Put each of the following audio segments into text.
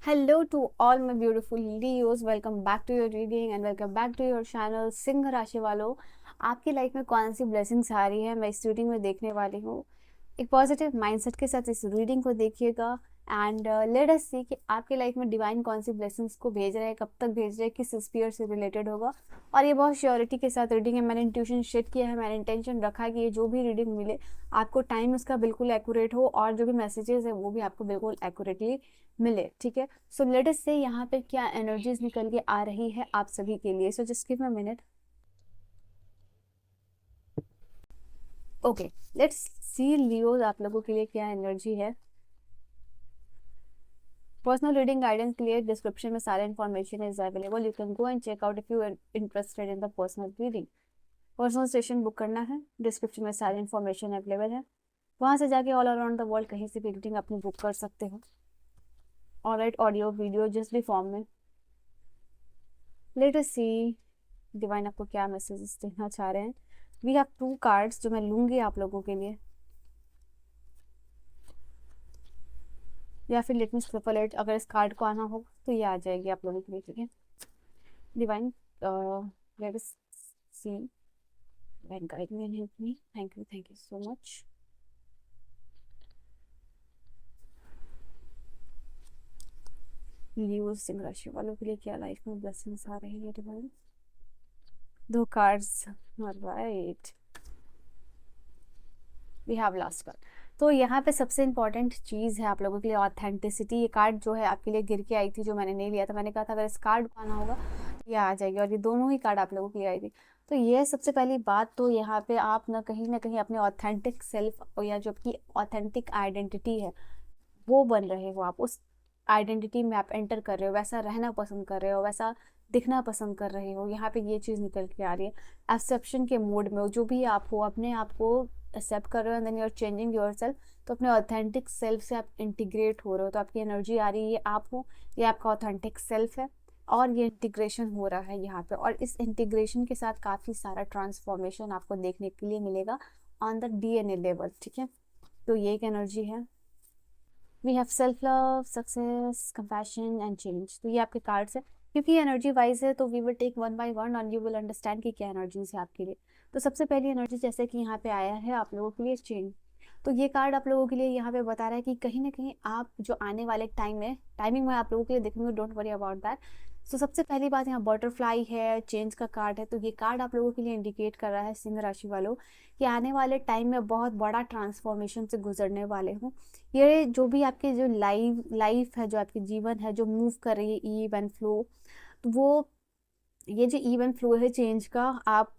Hello to all my beautiful Leos. Welcome back to your reading and welcome back to your channel. Singh राशि वालों, आपकी life में कौन सी blessings आ रही है मैं इस रीडिंग में देखने वाली हूँ। एक पॉजिटिव माइंडसेट के साथ इस रीडिंग को देखिएगा एंड लेट अस सी कि आपके लाइफ में डिवाइन कौन सी ब्लेसिंग्स को भेज रहे हैं, कब तक भेज रहे हैं, किस स्पीयर से रिलेटेड होगा। और ये बहुत श्योरिटी के साथ रीडिंग है। मैंने इंट्यूशन शेड किया है, मैंने इंटेंशन रखा है कि ये जो भी रीडिंग मिले आपको टाइम उसका बिल्कुल एक्यूरेट हो और जो भी मैसेजेस है वो भी आपको बिल्कुल एक्यूरेटली मिले। ठीक है, सो लेट अस से यहाँ पे क्या एनर्जीज निकल के आ रही है आप सभी के लिए। So just give me a minute. Okay, let's see Leos आप लोगों के लिए क्या एनर्जी है। पर्सनल रीडिंग गाइडेंस के लिए डिस्क्रिप्शन में सारा information is available, you can go and check out if you are interested in the personal reading. Personal session book करना है, डिस्क्रिप्शन में सारी इन्फॉर्मेशन अवेलेबल है, वहाँ से जाके ऑल अराउंड द वर्ल्ड कहीं से भी रीडिंग अपनी बुक कर सकते हो। ऑलराइट, ऑडियो वीडियो जिस भी फॉर्म में। लेट अस सी डिवाइन आपको क्या मैसेजेस देना चाह रहे हैं। वी हैव 2 कार्ड्स जो मैं लूंगी आप लोगों के लिए, या फिर लेट मी सफल इट। अगर इस कार्ड को आना हो तो ये आ जाएगी आप लोगों के लिए। ठीक है divine, let us see. Divine guide me and help me. Thank you so much. Leo सिंह राशि वालों के लिए क्या लाइफ में ब्लेसिंग्स आ रही है divine. 2 cards, alright, we have last card. तो यहाँ पे सबसे इंपॉर्टेंट चीज़ है आप लोगों के लिए ऑथेंटिसिटी। ये कार्ड जो है आपके लिए गिर के आई थी, जो मैंने नहीं लिया था। मैंने कहा था अगर इस कार्ड को आना होगा तो ये आ जाएगी, और ये दोनों ही कार्ड आप लोगों के लिए आई थी। तो ये सबसे पहली बात, तो यहाँ पे आप ना कहीं अपने ऑथेंटिक सेल्फ या जो आपकी ऑथेंटिक आइडेंटिटी है वो बन रहे हो। आप उस आइडेंटिटी में आप एंटर कर रहे हो, वैसा रहना पसंद कर रहे हो, वैसा दिखना पसंद कर रहे हो। यहाँ पे ये चीज़ निकल के आ रही है। एक्सेप्शन के मोड में हो, जो भी आप हो अपने आप को एक्सेप्ट कर रहे हो and then you are changing yourself. तो अपने ऑथेंटिक सेल्फ से आप इंटीग्रेट हो रहे हो। तो आपकी एनर्जी आ रही है, ये आप हो, ये आपका ऑथेंटिक सेल्फ है और ये इंटीग्रेशन हो रहा है यहाँ पे। और इस इंटीग्रेशन के साथ काफ़ी सारा ट्रांसफॉर्मेशन आपको देखने के लिए मिलेगा ऑन द डीएनए लेवल। ठीक है, तो ये एक एनर्जी है। We have self love, success, compassion and change. तो ये आपके कार्ड्स है। क्योंकि ये एनर्जी वाइज है तो we will take one by one और यू विल अंडरस्टैंड कि क्या एनर्जीज है आपके लिए। तो सबसे पहली एनर्जी जैसे कि यहाँ पे आया है आप लोगों के लिए चेंज। तो ये कार्ड आप लोगों के लिए यहाँ पे बता रहा है कि कहीं ना कहीं आप जो आने वाले टाइम में टाइमिंग में आप लोगों के लिए देखेंगे, डोंट वरी अबाउट दैट। तो सबसे पहली बात, यहाँ बटरफ्लाई है, चेंज का कार्ड है। तो ये कार्ड आप लोगों के लिए इंडिकेट कर रहा है सिंह राशि वालों कि आने वाले टाइम में बहुत बड़ा ट्रांसफॉर्मेशन से गुजरने वाले हो। ये जो भी आपके जो लाइफ है, जो आपके जीवन है, जो मूव कर रही है ईव एंड फ्लो, तो वो ये जो ईव एंड फ्लो है चेंज का आप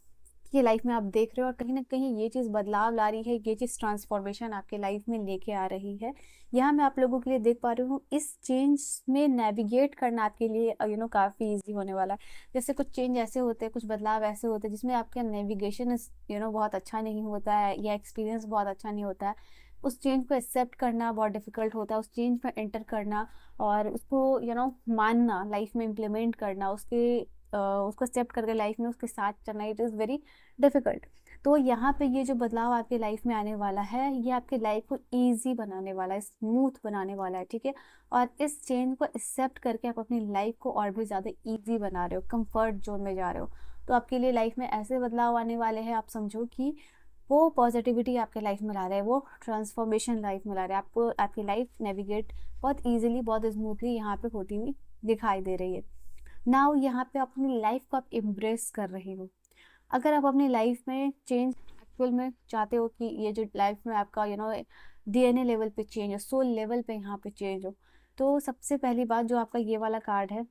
की लाइफ में आप देख रहे हो। और कहीं ना कहीं ये चीज़ बदलाव ला रही है, ये चीज़ ट्रांसफॉर्मेशन आपके लाइफ में लेके आ रही है। यहाँ मैं आप लोगों के लिए देख पा रही हूँ इस चेंज में नेविगेट करना आपके लिए काफ़ी इजी होने वाला है। जैसे कुछ चेंज ऐसे होते हैं, कुछ बदलाव ऐसे होते हैं जिसमें आपका नेविगेशन बहुत अच्छा नहीं होता है या एक्सपीरियंस बहुत अच्छा नहीं होता है। उस चेंज को एक्सेप्ट करना बहुत डिफिकल्ट होता है, उस चेंज में एंटर करना और उसको मानना, लाइफ में इम्प्लीमेंट करना, उसको एक्सेप्ट करके लाइफ में उसके साथ चलना, इट इज़ वेरी डिफिकल्ट। तो यहाँ पे ये जो बदलाव आपके लाइफ में आने वाला है ये आपके लाइफ को इजी बनाने वाला है, स्मूथ बनाने वाला है। ठीक है, और इस चेंज को एक्सेप्ट करके आप अपनी लाइफ को और भी ज़्यादा इजी बना रहे हो, कंफर्ट जोन में जा रहे हो। तो आपके लिए लाइफ में ऐसे बदलाव आने वाले हैं, आप समझो कि वो पॉजिटिविटी आपके लाइफ में ला रहे हैं, वो ट्रांसफॉर्मेशन लाइफ में ला रहे हैं आपको। आपकी लाइफ नेविगेट बहुत ईजिली, बहुत स्मूथली यहाँ पे होती हुई दिखाई दे रही है। नाउ यहाँ पे अपनी लाइफ को आप एम्ब्रेस कर रहे हो। अगर आप अपनी लाइफ में चेंज एक्चुअल में चाहते हो कि ये जो लाइफ में आपका डीएनए लेवल पे चेंज हो, सोल लेवल पे यहाँ पे चेंज हो, तो सबसे पहली बात जो आपका ये वाला कार्ड है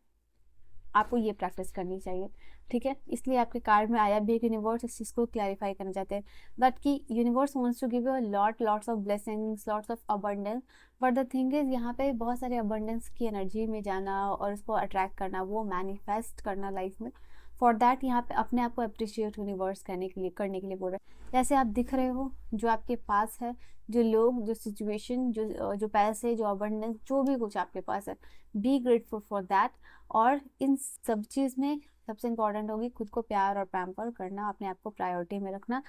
आपको ये प्रैक्टिस करनी चाहिए। ठीक है, इसलिए आपके कार्ड में आया भी एक यूनिवर्स इस चीज़ को क्लैरिफाई करना चाहते हैं दैट कि universe wants to give you lots of blessings, lots of abundance. But the thing is यहाँ पे बहुत सारे अबंडेंस की एनर्जी में जाना और उसको अट्रैक्ट करना, वो मैनिफेस्ट करना लाइफ में। फॉर दैट यहाँ पे अपने आप को अप्रिशिएट यूनिवर्स करने के लिए बोल रहे हैं। जैसे आप दिख रहे हो, जो आपके पास है, जो लोग, जो सिचुएशन, जो पैसे, जो अबंडेंस, जो भी कुछ आपके पास है, बी ग्रेटफुल फॉर दैट। और इन सब चीज़ में सबसे इम्पॉर्टेंट होगी खुद को प्यार और पैम्पर करना, अपने आप को प्रायोरिटी में रखना।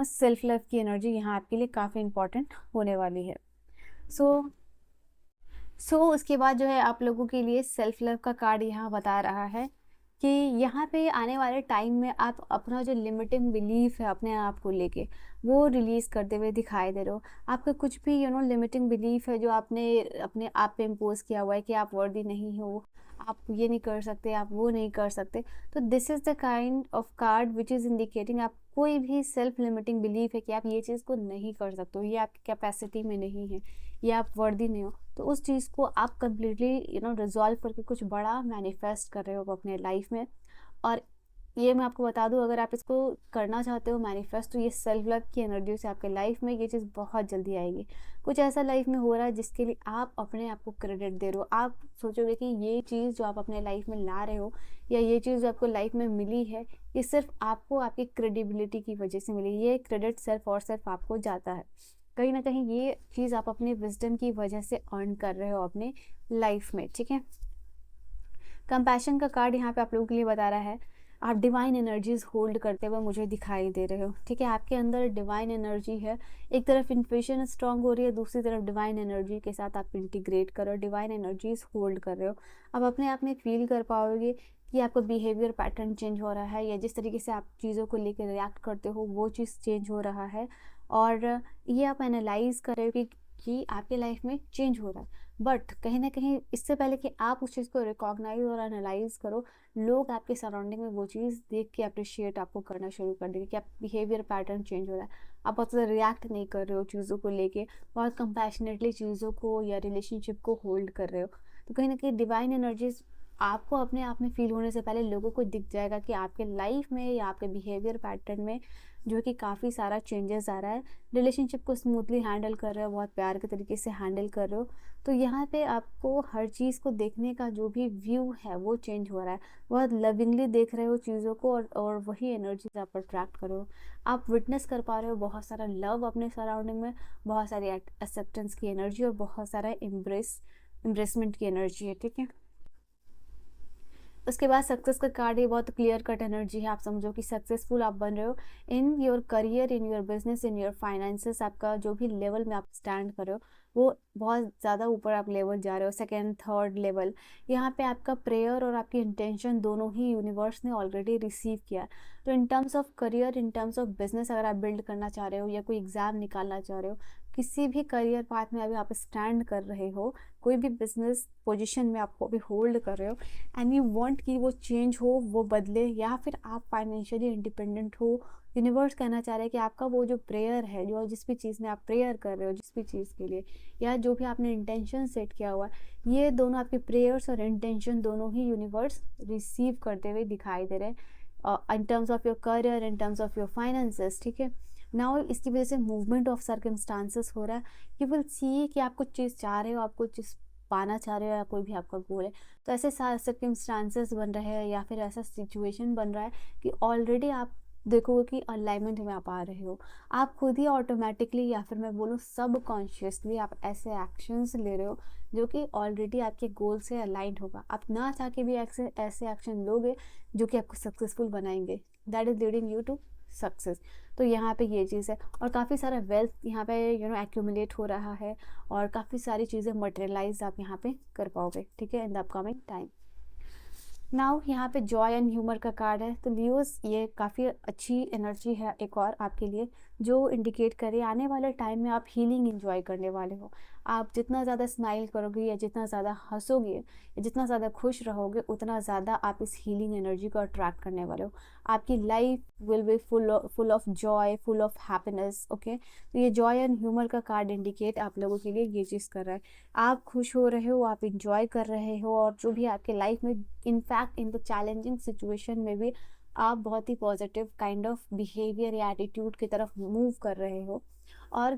सेल्फ लव की एनर्जी यहाँ आपके लिए काफ़ी इंपॉर्टेंट होने वाली है। सो उसके बाद जो है आप लोगों के लिए सेल्फ लव का कार्ड यहाँ बता रहा है कि यहाँ पे आने वाले टाइम में आप अपना जो लिमिटिंग बिलीफ है अपने आप को लेके वो रिलीज़ करते हुए दिखाई दे रहे हो। आपका कुछ भी लिमिटिंग बिलीफ है जो आपने अपने आप पे इम्पोज किया हुआ है कि आप वर्दी नहीं हो, आप ये नहीं कर सकते, आप वो नहीं कर सकते। तो this is the kind of card which is indicating आप कोई भी सेल्फ लिमिटिंग बिलीफ है कि आप ये चीज़ को नहीं कर सकते हो, ये आपकी कैपेसिटी में नहीं है, ये आप वर्दी नहीं हो, तो उस चीज़ को आप कंप्लीटली रिजॉल्व करके कुछ बड़ा मैनिफेस्ट कर रहे हो अपने लाइफ में। और ये मैं आपको बता दूं, अगर आप इसको करना चाहते हो मैनिफेस्ट, तो ये सेल्फ लव की एनर्जी से आपके लाइफ में ये चीज़ बहुत जल्दी आएगी। कुछ ऐसा लाइफ में हो रहा है जिसके लिए आप अपने आप को क्रेडिट दे रहे हो। आप सोचोगे कि ये चीज़ जो आप अपने लाइफ में ला रहे हो या ये चीज़ जो आपको लाइफ में मिली है, ये सिर्फ आपको आपकी क्रेडिबिलिटी की वजह से मिली। ये क्रेडिट सिर्फ और सिर्फ आपको जाता है। कहीं ना कहीं ये चीज़ आप अपने विजडम की वजह से अर्न कर रहे हो अपने लाइफ में, ठीक है। कंपैशन का कार्ड यहाँ पे आप लोगों के लिए बता रहा है आप डिवाइन एनर्जीज होल्ड करते हुए मुझे दिखाई दे रहे हो, ठीक है। आपके अंदर डिवाइन एनर्जी है, एक तरफ इन्फेशन स्ट्रांग हो रही है, दूसरी तरफ डिवाइन एनर्जी के साथ आप इंटीग्रेट कर रहे हो, डिवाइन एनर्जीज होल्ड कर रहे हो। अब अपने आप में फील कर पाओगे कि आपका बिहेवियर पैटर्न चेंज हो रहा है या जिस तरीके से आप चीज़ों को लेकर रिएक्ट करते हो वो चीज़ चेंज हो रहा है। और ये आप एनालाइज कर रहे हो कि आपके लाइफ में चेंज हो रहा है। बट कहीं ना कहीं इससे पहले कि आप उस चीज़ को रिकॉग्नाइज और एनालाइज करो, लोग आपके सराउंडिंग में वो चीज़ देख के अप्रिशिएट आपको करना शुरू कर देंगे कि आप बिहेवियर पैटर्न चेंज हो रहा है, आप बहुत ज़्यादा रिएक्ट नहीं कर रहे हो चीज़ों को लेके, बहुत कंपैशनेटली चीज़ों को या रिलेशनशिप को होल्ड कर रहे हो। तो कहीं ना कहीं डिवाइन एनर्जीज आपको अपने आप में फील होने से पहले लोगों को दिख जाएगा कि आपके लाइफ में या आपके बिहेवियर पैटर्न में जो कि काफ़ी सारा चेंजेस आ रहा है। रिलेशनशिप को स्मूथली हैंडल कर रहे हो, बहुत प्यार के तरीके से हैंडल कर रहे हो। तो यहाँ पे आपको हर चीज़ को देखने का जो भी व्यू है वो चेंज हो रहा है, बहुत लविंगली देख रहे हो चीज़ों को और वही एनर्जीज आप अट्रैक्ट कर रहे हो। आप विटनेस कर पा रहे हो बहुत सारा लव अपने सराउंडिंग में, बहुत सारी एक्सेप्टेंस की एनर्जी और बहुत सारा एम्ब्रेसमेंट की एनर्जी है, ठीक है। उसके बाद सक्सेस का कार्ड ये बहुत क्लियर कट एनर्जी है। आप समझो कि सक्सेसफुल आप बन रहे हो in your career, in your business, in your finances. आपका जो भी लेवल में आप स्टैंड कर रहे हो वो बहुत ज़्यादा ऊपर आप लेवल जा रहे हो, सेकेंड थर्ड लेवल। यहाँ पे आपका प्रेयर और आपकी इंटेंशन दोनों ही यूनिवर्स ने ऑलरेडी रिसीव किया। तो in terms of career, in terms of business, अगर आप बिल्ड करना चाह रहे हो या कोई एग्ज़ाम निकालना चाह रहे हो, किसी भी करियर पाथ में अभी आप स्टैंड कर रहे हो, कोई भी बिजनेस पोजिशन में आपको अभी होल्ड कर रहे हो एंड यू वांट कि वो चेंज हो, वो बदले, या फिर आप फाइनेंशियली इंडिपेंडेंट हो, यूनिवर्स कहना चाह रहा है कि आपका वो जो प्रेयर है, जो जिस भी चीज़ में आप प्रेयर कर रहे हो, जिस भी चीज़ के लिए, या जो भी आपने इंटेंशन सेट किया हुआ है, ये दोनों आपके प्रेयर्स और इंटेंशन दोनों ही यूनिवर्स रिसीव करते हुए दिखाई दे रहे हैं in terms of your career, in terms of your finances, ठीक है। नाउ इसकी वजह से मूवमेंट ऑफ सर्कमस्टांसेस हो रहा है। यू विल सी कि आप कुछ चीज़ चाह रहे हो, आप कुछ चीज़ पाना चाह रहे हो, या कोई भी आपका गोल है, तो ऐसे सर्कमस्टांसेस बन रहे हैं या फिर ऐसा सिचुएशन बन रहा है कि ऑलरेडी आप देखोगे कि अलाइनमेंट में आप आ रहे हो। आप खुद ही ऑटोमेटिकली या फिर मैं बोलूँ सबकॉन्शियसली आप ऐसे एक्शंस ले रहे हो जो कि ऑलरेडी आपके गोल से अलाइंड होगा। आप ना चाह के भी ऐसे एक्शन लोगे जो कि आपको सक्सेसफुल बनाएंगे, that is leading you to success. तो यहाँ पे ये चीज़ है और काफ़ी सारा वेल्थ यहाँ पे एक्यूमुलेट हो रहा है और काफ़ी सारी चीज़ें मटेरियलाइज आप यहाँ पे कर पाओगे, ठीक है, in the upcoming time. Now यहाँ पे जॉय एंड ह्यूमर का कार्ड है। तो लियोस, ये काफ़ी अच्छी एनर्जी है एक और आपके लिए, जो इंडिकेट करे आने वाले टाइम में आप हीलिंग एंजॉय करने वाले हो। आप जितना ज़्यादा स्माइल करोगे या जितना ज़्यादा हंसोगे या जितना ज़्यादा खुश रहोगे, उतना ज़्यादा आप इस हीलिंग एनर्जी को अट्रैक्ट करने वाले हो। आपकी life will be full of Joy, full of happiness, okay. तो ये जॉय एंड ह्यूमर का कार्ड इंडिकेट आप लोगों के लिए ये चीज़ कर रहा है। आप खुश हो रहे हो, आप इंजॉय कर रहे हो, और जो भी आपके लाइफ में in fact in the challenging situation में भी आप बहुत ही पॉजिटिव काइंड ऑफ बिहेवियर या एटीट्यूड की तरफ मूव कर रहे हो। और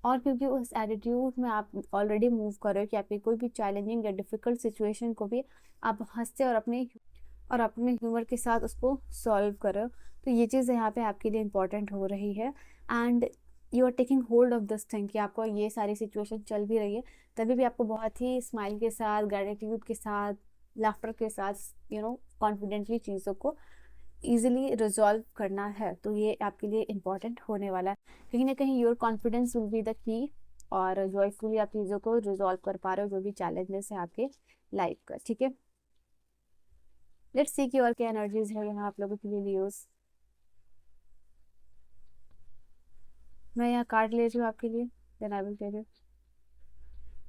क्योंकि उस एटीट्यूड में आप ऑलरेडी मूव कर रहे हो कि आपकी कोई भी चैलेंजिंग या डिफ़िकल्ट सिचुएशन को भी आप हंसते और अपने ह्यूमर के साथ उसको सॉल्व कर रहे हो। तो ये चीज़ यहाँ पे आपके लिए इंपॉर्टेंट हो रही है and you are taking hold of this thing कि आपको ये सारी सिचुएशन चल भी रही है, तभी भी आपको बहुत ही स्माइल के साथ, ग्रेटिट्यूड के साथ, लाफ्टर के साथ, कॉन्फिडेंटली चीज़ों को ईजिली रिजॉल्व करना है। तो ये आपके लिए इम्पॉर्टेंट होने वाला है। कहीं ना कहीं your confidence will be the key और जॉयफुली आप चीज़ों को रिजॉल्व कर पा रहे हो जो भी चैलेंजेस है आपके लाइफ का, ठीक है। लेट्स सी कि और क्या एनर्जीज है यहाँ आप लोगों के लिए लियोस। मैं यहाँ कार्ड ले रही हूँ आपके लिए, then I will tell you.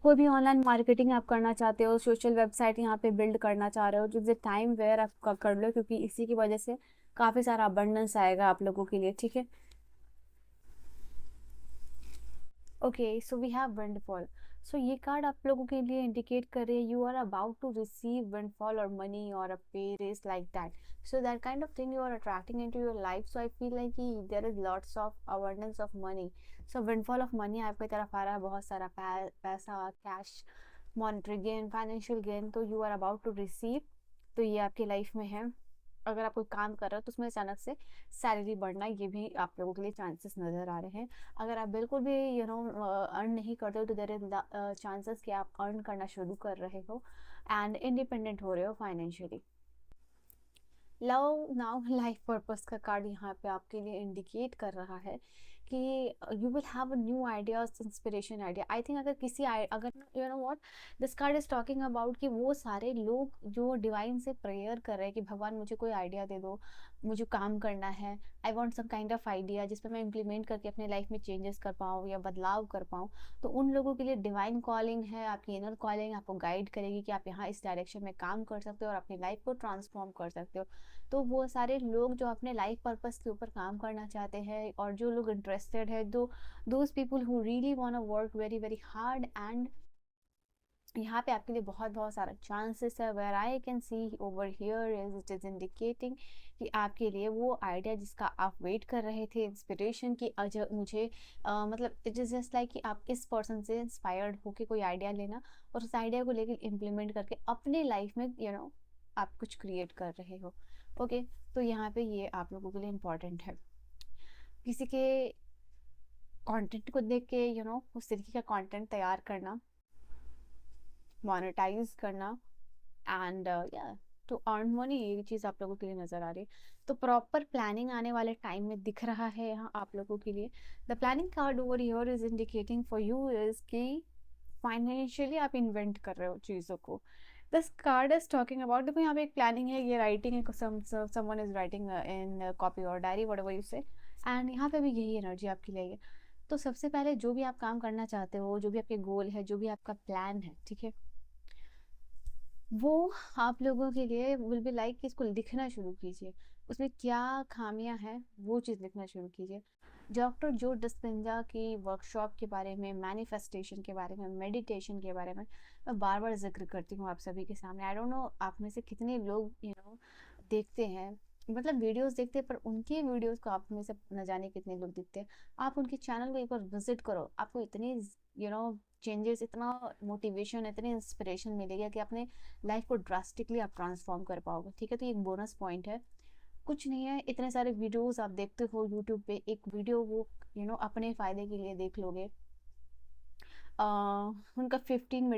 कोई भी ऑनलाइन मार्केटिंग आप करना चाहते हो, सोशल वेबसाइट यहाँ पे बिल्ड करना चाह रहे हो, जो टाइम वेयर आप कर लो, क्योंकि इसी की वजह से काफ़ी सारा अबंडेंस आएगा आप लोगों के लिए, ठीक है। Okay, so we have windfall. So ये कार्ड आप लोगों के लिए इंडिकेट कर रही है you are about to receive windfall और मनी और a pay raise like that, so that kind of thing you are attracting into your life. So I feel like कि there is lots of abundance of money. So windfall of money आपकी तरफ आ रहा है, बहुत सारा पैसा, cash, monetary gain, financial gain, तो you are about to receive. तो ये आपकी लाइफ में है। अगर आप कोई काम कर रहे हो तो उसमें अचानक से सैलरी बढ़ना, ये भी आप लोगों के लिए चांसेस नज़र आ रहे हैं। अगर आप बिल्कुल भी अर्न नहीं करते हो तो देयर इज चांसेस कि आप अर्न करना शुरू कर रहे हो एंड इंडिपेंडेंट हो रहे हो financially. Love now life purpose का कार्ड यहाँ पे आपके लिए इंडिकेट कर रहा है कि you will have a new ideas, inspiration idea. I think अगर अगर you know what this card is talking about कि वो सारे लोग जो डिवाइन से प्रेयर कर रहे हैं कि भगवान मुझे कोई आइडिया दे दो, मुझे काम करना है, I want some kind of idea जिस पर मैं इम्प्लीमेंट करके अपने लाइफ में चेंजेस कर पाऊँ या बदलाव कर पाऊँ, तो उन लोगों के लिए डिवाइन कॉलिंग है, आपकी इनर कॉलिंग आपको गाइड करेगी कि आप यहाँ इस डायरेक्शन में काम कर सकते हो और अपनी लाइफ को ट्रांसफॉर्म कर सकते हो। तो वो सारे लोग जो अपने लाइफ पर्पस के ऊपर काम करना चाहते हैं और जो लोग इंटरेस्टेड है, those people who really want to work very very hard, and यहाँ पे आपके लिए बहुत बहुत सारा चांसेस है। Where I can see over here is it is indicating कि आपके लिए वो आइडिया जिसका आप वेट कर रहे थे, इंस्पिरेशन की, मुझे मतलब इट इज़ जस्ट लाइक कि आप इस पर्सन से इंस्पायर्ड होके कोई आइडिया लेना और उस आइडिया को लेकर इम्प्लीमेंट करके अपने लाइफ में आप कुछ क्रिएट कर रहे हो। ओके, तो यहाँ पे ये आप लोगों के लिए इम्पॉर्टेंट है। किसी के कंटेंट को देख के उस तरीके का कंटेंट तैयार करना, मोनेटाइज करना एंड या टू अर्न मनी, ये चीज़ आप लोगों के लिए नज़र आ रही है। तो प्रॉपर प्लानिंग आने वाले टाइम में दिख रहा है यहाँ आप लोगों के लिए। The planning card over here is indicating for you is कि फाइनेंशियली आप इन्वेंट कर रहे हो चीज़ों को। This card is talking about, देखो यहाँ पे एक प्लानिंग है, ये राइटिंग है, someone is writing in copy और डायरी व्हाटएवर यू से, एंड यहाँ पे भी यही एनर्जी आपकी लिए है। तो सबसे पहले जो भी आप काम करना चाहते हो, जो भी आपके गोल है, जो भी आपका प्लान है, ठीक है, वो आप लोगों के लिए विल बी लाइक कि इसको लिखना शुरू कीजिए, उसमें क्या खामियां हैं वो चीज़ लिखना शुरू कीजिए। डॉक्टर जो डिस्पेंजा की वर्कशॉप के बारे में, मैनिफेस्टेशन के बारे में, मेडिटेशन के बारे में मैं बार बार जिक्र करती हूँ आप सभी के सामने। आई डोंट नो आप में से कितने लोग देखते हैं, मतलब वीडियोस देखते हैं, पर उनकी वीडियोस को आप में से न जाने कितने लोग देखते हैं। आप उनके चैनल को एक बार विजिट करो, आपको इतनी चेंजेस, इतना मोटिवेशन, इतनी इंस्पिरेशन मिलेगा कि अपने लाइफ को ड्रास्टिकली आप ट्रांसफॉर्म कर पाओगे, ठीक है। तो ये एक बोनस पॉइंट है, कुछ नहीं है। इतने सारे वीडियोस आप देखते हो यूट्यूब पे, एक वीडियो वो अपने फ़ायदे के लिए देख लोगे। उनका 15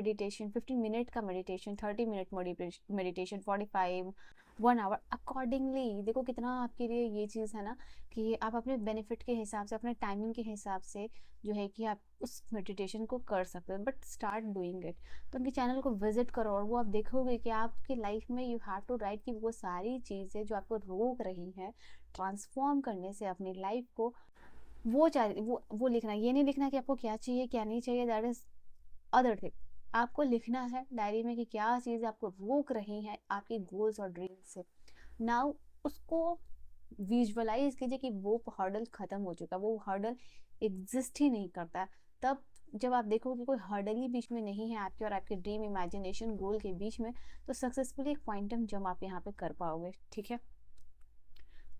मिनट का meditation, 30 minute meditation, 45, 1 hour, accordingly देखो कितना आपके लिए ये चीज़ है ना कि आप अपने बेनिफिट के हिसाब से, अपने टाइमिंग के हिसाब से जो है कि आप उस मेडिटेशन को कर सकते हो, बट स्टार्ट डूइंग इट। तो उनके चैनल को विजिट करो और वो आप देखोगे कि आपकी लाइफ में यू हैव टू राइट कि वो सारी चीज़ें जो आपको रोक रही हैं ट्रांसफॉर्म करने से अपनी लाइफ को, वो लिखना। ये नहीं लिखना कि आपको क्या चाहिए क्या नहीं चाहिए, दैट इज अदर थिंग। आपको लिखना है डायरी में कि क्या चीज़ें आपको रोक रही हैं आपके गोल्स और ड्रीम्स से। नाउ उसको विजुअलाइज कीजिए कि वो हर्डल खत्म हो चुका, वो हर्डल एग्जिस्ट ही नहीं करता। तब जब आप देखोगे कोई हर्डल ही बीच में नहीं है आपके और आपके ड्रीम, इमेजिनेशन, गोल के बीच में, तो सक्सेसफुली एक क्वांटम जंप आप यहाँ पे कर पाओगे, ठीक है।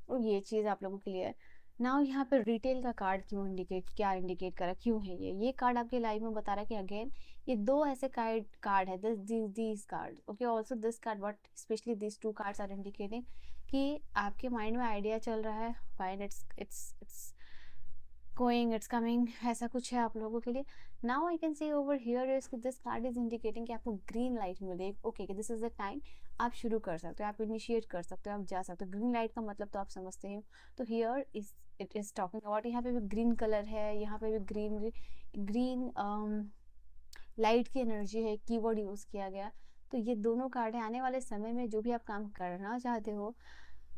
और ये चीज़ आप लोगों के लिए है। नाउ यहाँ पे रिटेल का कार्ड क्यों इंडिकेट, क्या इंडिकेट करा, क्यों है ये कार्ड आपके लाइफ में बता रहा है कि अगेन ये दो ऐसे कार्ड है, this card, okay, also this card, but specially this two cards are indicating कि आपके माइंड में आइडिया चल रहा है, fine, it's going, it's coming, ऐसा कुछ है आप लोगों के लिए। Now I can see over here is कि दिस कार्ड इज इंडिकेटिंग कि आपको ग्रीन लाइट मिले, ओके, कि दिस इज द टाइम, आप शुरू कर सकते हो, आप इनिशिएट कर सकते हो, आप जा सकते हो। ग्रीन लाइट का मतलब तो आप समझते हो। तो here is it is talking about. यहाँ पे भी ग्रीन कलर है, यहाँ पे भी ग्रीन ग्रीन लाइट की एनर्जी है, कीवर्ड यूज़ किया गया। तो ये दोनों कार्ड है, आने वाले समय में जो भी आप काम करना चाहते हो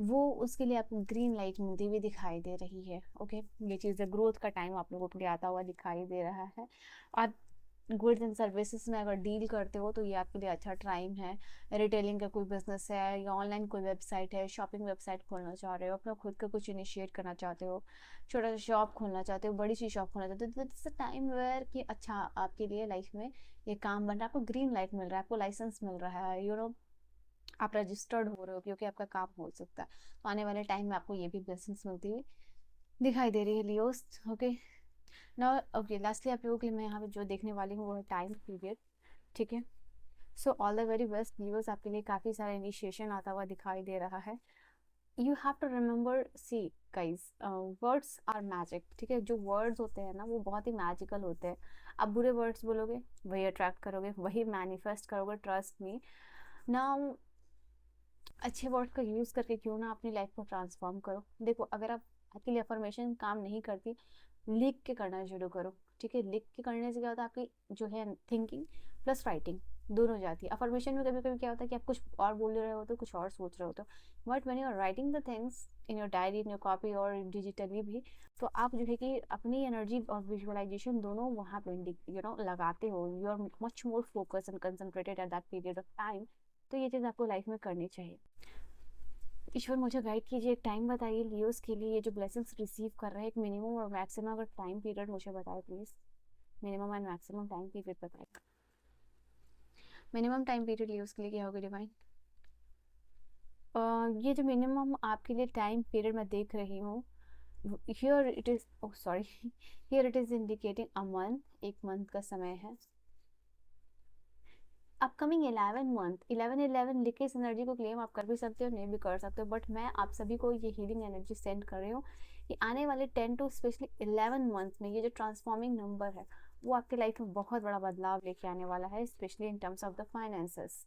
वो उसके लिए आपको ग्रीन लाइट मिलती हुई दिखाई दे रही है। ओके, ये चीज़ है, ग्रोथ का टाइम आप लोगों के लिए आता हुआ दिखाई दे रहा है। आप गुड्स एंड सर्विसेज में अगर डील करते हो तो ये आपके लिए अच्छा टाइम है। रिटेलिंग का कोई बिजनेस है या ऑनलाइन कोई वेबसाइट है, शॉपिंग वेबसाइट खोलना चाह रहे हो, अपना खुद का कुछ इनिशिएट करना चाहते हो, छोटा सा शॉप खोलना चाहते हो, बड़ी सी शॉप खोलना चाहते हो, तो दिस टाइम वेयर कि अच्छा आपके लिए लाइफ में ये काम बन रहा है, आपको ग्रीन लाइट मिल रहा है, आपको लाइसेंस मिल रहा है, यू नो आप रजिस्टर्ड हो रहे हो क्योंकि आपका काम हो सकता है। तो आने वाले टाइम में आपको ये भी ब्लेसिंग्स मिलती हुई दिखाई दे रही है Leos. Okay, now okay, lastly आप लोगों के लिए मैं यहाँ पे जो देखने वाली हूँ वो है टाइम पीरियड। ठीक है, so all the very best Leos, आपके लिए काफ़ी सारा इनिशिएशन आता हुआ दिखाई दे रहा है। You have to remember, see guys, words are magic. ठीक है, जो वर्ड्स होते हैं ना वो बहुत ही मैजिकल होते हैं। आप बुरे वर्ड्स बोलोगे वही अट्रैक्ट करोगे, वही मैनिफेस्ट करोगे, ट्रस्ट मी। नाउ अच्छे वर्ड का यूज़ करके क्यों ना अपनी लाइफ को ट्रांसफॉर्म करो। देखो, अगर आप आपके लिए अफर्मेशन काम नहीं करती, लिख के करना शुरू करो। ठीक है, लिख के करने से क्या होता है, आपकी जो है थिंकिंग प्लस राइटिंग दोनों जाती है। अफर्मेशन में कभी कभी क्या होता है कि आप कुछ और बोल रहे होते हो, कुछ और सोच रहे होते हो, but when you are writing the things in your diary, in your copy और डिजिटली भी, तो आप जो है कि अपनी एनर्जी और विजुअलाइजेशन दोनों वहाँ पे यू नो लगाते हो। You are much more focus and concentrated at that period of time. तो ये चीज़ आपको लाइफ में करनी चाहिए। ईश्वर मुझे गाइड कीजिए, एक टाइम बताइए लियोस के लिए, ये जो ब्लेसिंग्स रिसीव कर रहे हैं, एक मिनिमम और मैक्सिमम अगर टाइम पीरियड मुझे बताए please. Minimum and maximum time period बताए। मिनिमम टाइम पीरियड लियोस के लिए क्या होगा डिवाइन? ये जो मिनिमम आपके लिए टाइम पीरियड मैं देख रही हूँ, here it is, oh sorry, here it is indicating a month, एक मंथ का समय है। अपकमिंग 11 मंथ, 11 लिख के इस एनर्जी को क्लेम आप कर भी सकते हो, नहीं भी कर सकते हो, बट मैं आप सभी को ये हीलिंग एनर्जी सेंड कर रही हूँ कि आने वाले 10 टू स्पेशली 11 मंथ में ये जो ट्रांसफॉर्मिंग नंबर है वो आपके लाइफ में बहुत बड़ा बदलाव लेके आने वाला है, specially in terms of the finances.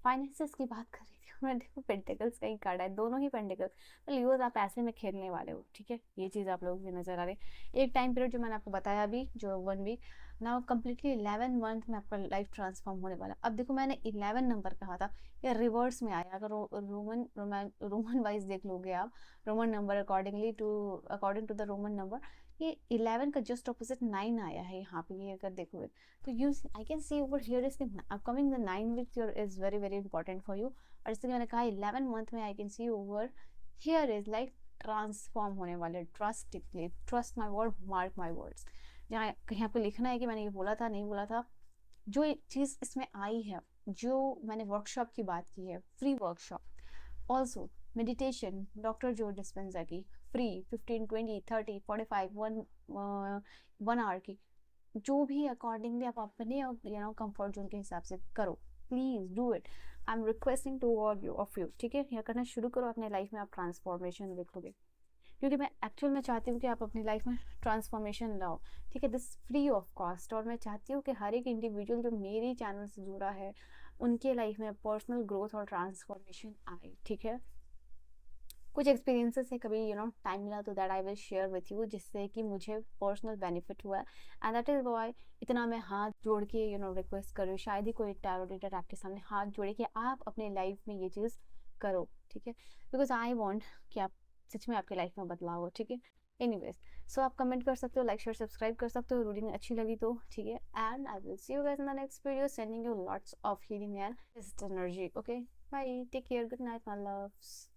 Finances की बात कर रही थी मैं, देखो पेंटिकल्स का ही कार्ड है, दोनों ही पेंटिकल। तो लियोज आप ऐसे में खेलने वाले हो। ठीक है, ये चीज़ आप लोगों की नजर आ रही है। एक टाइम पीरियड जो मैंने आपको बताया अभी, जो 1 वीक, नाउ कम्प्लीटली 11 मंथ में आपका लाइफ ट्रांसफॉर्म होने वाला। अब देखो, मैंने 11 नंबर कहा था, या रिवर्स में आया, अगर रोमन वाइज देख लोगे आप, Roman number according to the Roman number, ये 11 का जस्ट ऑपोजिट 9 आया है यहाँ पे, ये अगर देखोगे तो you I can see over here is upcoming the 9 week your is very very important for you. और जैसे कि मैंने कहा 11 मंथ में I can see over here is like transform होने वाले। Trust my word, mark my words. जहाँ कहीं आपको लिखना है कि मैंने ये बोला था, नहीं बोला था, जो एक चीज़ इसमें आई है, जो मैंने वर्कशॉप की बात की है, free workshop, also meditation doctor जो डिस्पेंजा की फ्री 15 20 30 45 1 आवर की, जो भी अकॉर्डिंगली आप अपने यू नो कंफर्ट जोन के हिसाब से करो। Please do it, I am requesting to all you of you. ठीक है, यह करना शुरू करो, अपने लाइफ में आप ट्रांसफॉर्मेशन देखोगे, क्योंकि मैं एक्चुअल में चाहती हूँ कि आप अपनी लाइफ में ट्रांसफॉर्मेशन लाओ। ठीक है, दिस फ्री ऑफ कॉस्ट। और मैं चाहती हूँ कि हर एक इंडिविजुअल जो मेरे चैनल से जुड़ा है उनके लाइफ में पर्सनल ग्रोथ और ट्रांसफॉर्मेशन आए। ठीक है, कुछ एक्सपीरियंसेस है, कभी यू नो टाइम मिला तो that I will share with you, जिससे कि मुझे पर्सनल बेनिफिट हुआ है। एंड दैट इज वाई इतना मैं हाथ जोड़ के यू नो रिक्वेस्ट करूँ, शायद ही कोई टैरो रीडर आपके सामने हाथ जोड़े कि आप अपने लाइफ में ये चीज़ करो। ठीक है, बिकॉज आई वॉन्ट कि आप सच में आपके लाइफ में बदलाव हो। ठीक है, एनीवेज, सो आप कमेंट कर सकते हो, लाइक शेयर सब्सक्राइब कर सकते हो, रीडिंग अच्छी लगी तो। ठीक है, and I will see you guys in the next video, sending you lots of healing and energy. Okay, bye, take care, good night my loves.